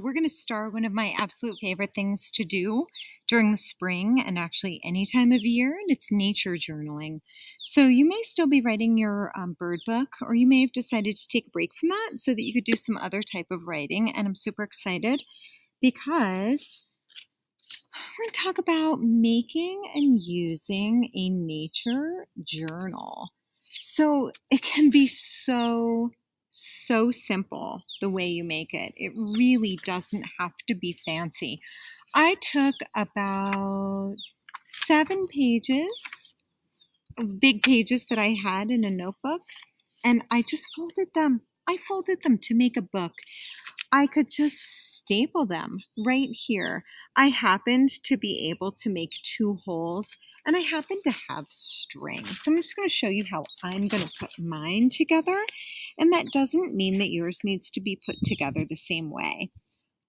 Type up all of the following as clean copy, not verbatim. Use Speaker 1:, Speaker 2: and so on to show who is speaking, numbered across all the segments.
Speaker 1: we're going to start one of my absolute favorite things to do during the spring and actually any time of year, and it's nature journaling. So you may still be writing your bird book, or you may have decided to take a break from that so that you could do some other type of writing, and I'm super excited because we're going to talk about making and using a nature journal. So it can be so simple the way you make it. It really doesn't have to be fancy. I took about 7 pages, big pages that I had in a notebook, and I just folded them. I folded them to make a book. I could just staple them right here. I happened to be able to make 2 holes, and I happen to have string. So I'm just going to show you how I'm going to put mine together, and that doesn't mean that yours needs to be put together the same way.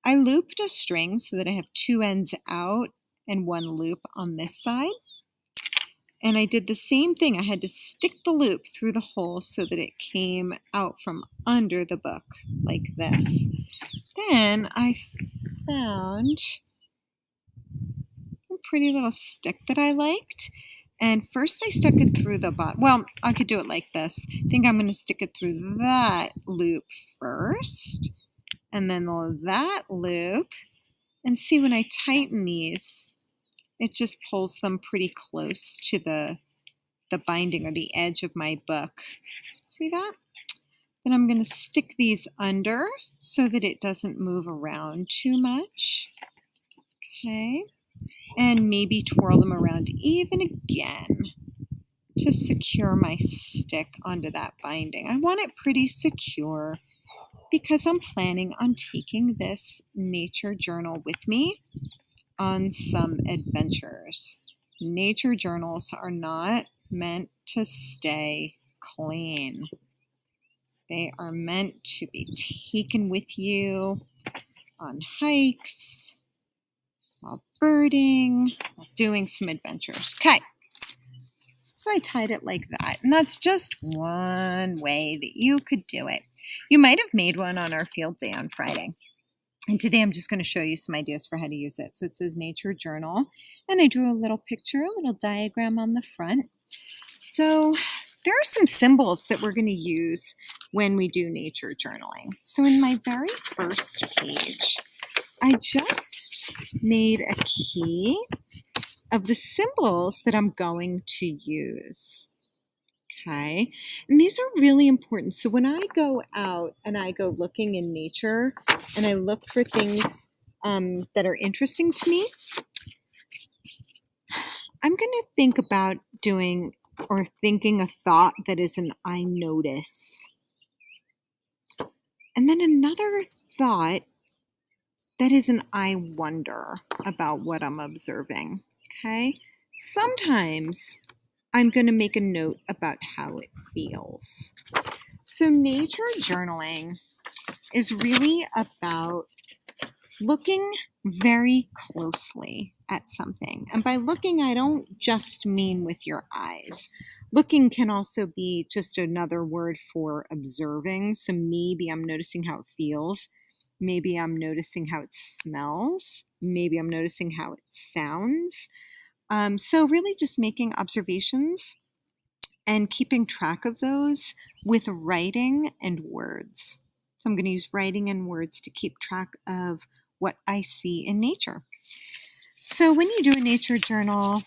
Speaker 1: I looped a string so that I have 2 ends out and 1 loop on this side. And I did the same thing. I had to stick the loop through the hole so that it came out from under the book like this. Then I found a pretty little stick that I liked. And first I stuck it through the bottom. Well, I could do it like this. I think I'm going to stick it through that loop first. And then that loop. And see, when I tighten these, it just pulls them pretty close to the binding or the edge of my book. See that? Then I'm going to stick these under so that it doesn't move around too much. Okay. And maybe twirl them around even again to secure my stick onto that binding. I want it pretty secure because I'm planning on taking this nature journal with me on some adventures. Nature journals are not meant to stay clean. They are meant to be taken with you on hikes, while birding, while doing some adventures. Okay, so I tied it like that, and that's just one way that you could do it. You might have made one on our field day on Friday. And today I'm just going to show you some ideas for how to use it. So it says Nature Journal, and I drew a little picture, a little diagram on the front. So there are some symbols that we're going to use when we do nature journaling. So in my very first page, I just made a key of the symbols that I'm going to use. Okay, and these are really important. So when I go out and I go looking in nature and I look for things that are interesting to me, I'm going to think about doing or thinking a thought that is an I notice. And then another thought that is an I wonder about what I'm observing. Okay, sometimes I'm going to make a note about how it feels. So nature journaling is really about looking very closely at something. And by looking, I don't just mean with your eyes. Looking can also be just another word for observing. So maybe I'm noticing how it feels. Maybe I'm noticing how it smells. Maybe I'm noticing how it sounds. So really just making observations and keeping track of those with writing and words. So I'm going to use writing and words to keep track of what I see in nature. So when you do a nature journal,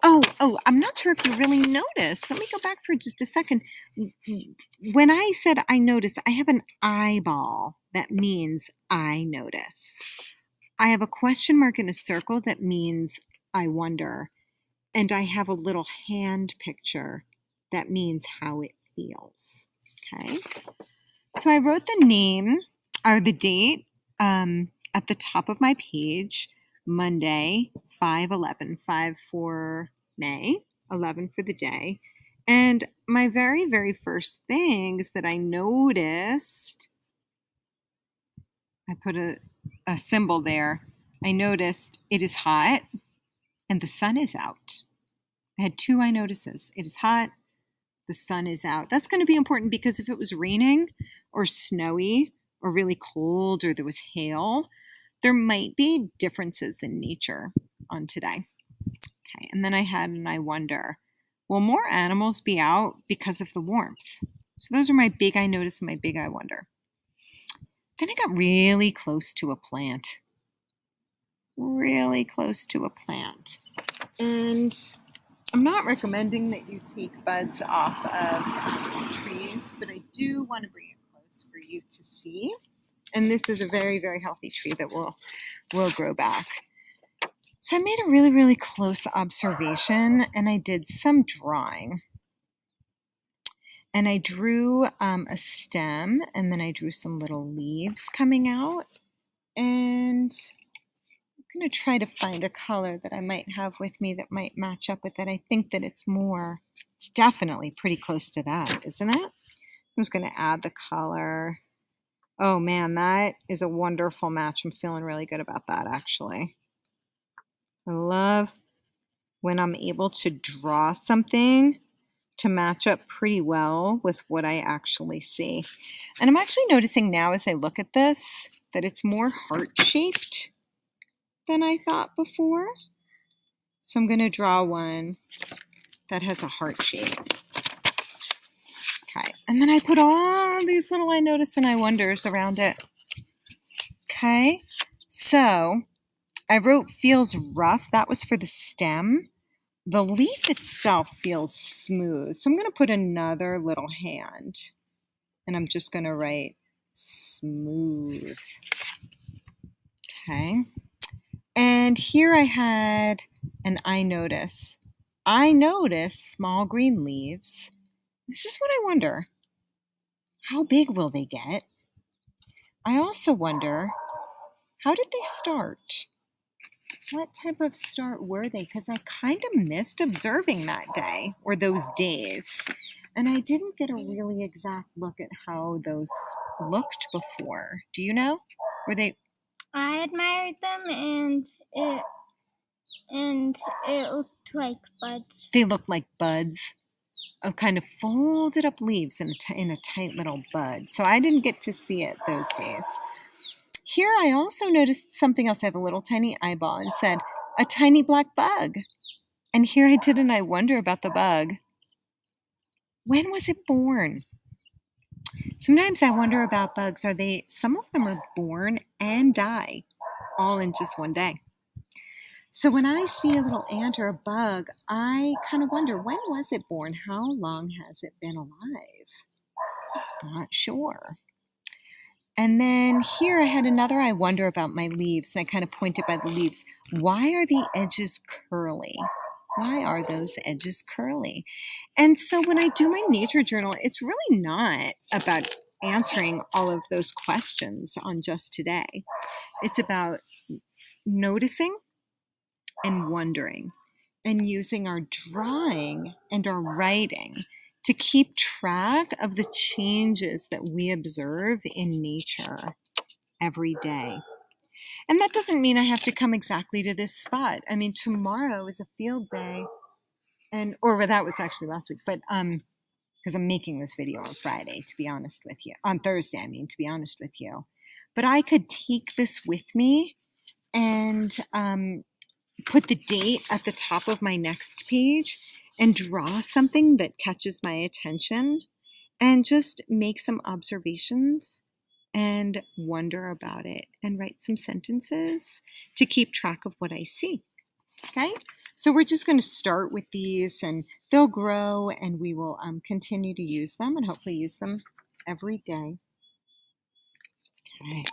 Speaker 1: I'm not sure if you really noticed. Let me go back for just a second. When I said I notice, I have an eyeball. That means I notice. I have a question mark in a circle that means I wonder. And I have a little hand picture that means how it feels. Okay. So I wrote the name or the date at the top of my page, Monday, 5/11, 5 for May, 11 for the day. And my very, very first things that I noticed, I put a symbol there. I noticed it is hot and the sun is out. I had 2 I notices. It is hot, the sun is out. That's going to be important because if it was raining or snowy or really cold or there was hail, there might be differences in nature on today. Okay, and then I had an I wonder, will more animals be out because of the warmth? So those are my big I notice and my big I wonder. Then I got really close to a plant. Really close to a plant. And I'm not recommending that you take buds off of trees, but I do want to bring it close for you to see. And this is a very, very healthy tree that will grow back. So I made a really, really close observation, and I did some drawing. And I drew a stem, and then I drew some little leaves coming out. And I'm going to try to find a color that I might have with me that might match up with it. I think that it's definitely pretty close to that, isn't it? I'm just going to add the color. Oh man, that is a wonderful match. I'm feeling really good about that, actually. I love when I'm able to draw something to match up pretty well with what I actually see. And I'm actually noticing now as I look at this that it's more heart-shaped than I thought before. So I'm going to draw one that has a heart shape. Okay, and then I put all these little I notice and I wonders around it. Okay, so I wrote feels rough. That was for the stem. The leaf itself feels smooth. So I'm going to put another little hand. And I'm just going to write smooth. Okay. And here I had an I notice. I notice small green leaves. This is what I wonder. How big will they get? I also wonder, how did they start? What type of start were they? Because I kind of missed observing that day or those days. And I didn't get a really exact look at how those looked before. Do you know? Were they?
Speaker 2: I admired them, and it looked like buds.
Speaker 1: They looked like buds. Kind of folded up leaves in a tight little bud. So I didn't get to see it those days. Here I also noticed something else. I have a little tiny eyeball and said, a tiny black bug. And here I did an I wonder about the bug. When was it born? Sometimes I wonder about bugs. Some of them are born and die all in just one day. So when I see a little ant or a bug, I kind of wonder, when was it born? How long has it been alive? Not sure. And then here I had another I wonder about my leaves, and I kind of pointed by the leaves. Why are the edges curly? Why are those edges curly? And so when I do my nature journal, it's really not about answering all of those questions on just today. It's about noticing and wondering and using our drawing and our writing to keep track of the changes that we observe in nature every day. And that doesn't mean I have to come exactly to this spot. I mean, tomorrow is a field day, or that was actually last week, but because I'm making this video on Friday, to be honest with you. On Thursday, I mean, to be honest with you. But I could take this with me and put the date at the top of my next page and draw something that catches my attention and just make some observations and wonder about it and write some sentences to keep track of what I see. Okay, so we're just going to start with these and they'll grow and we will continue to use them and hopefully use them every day. Okay.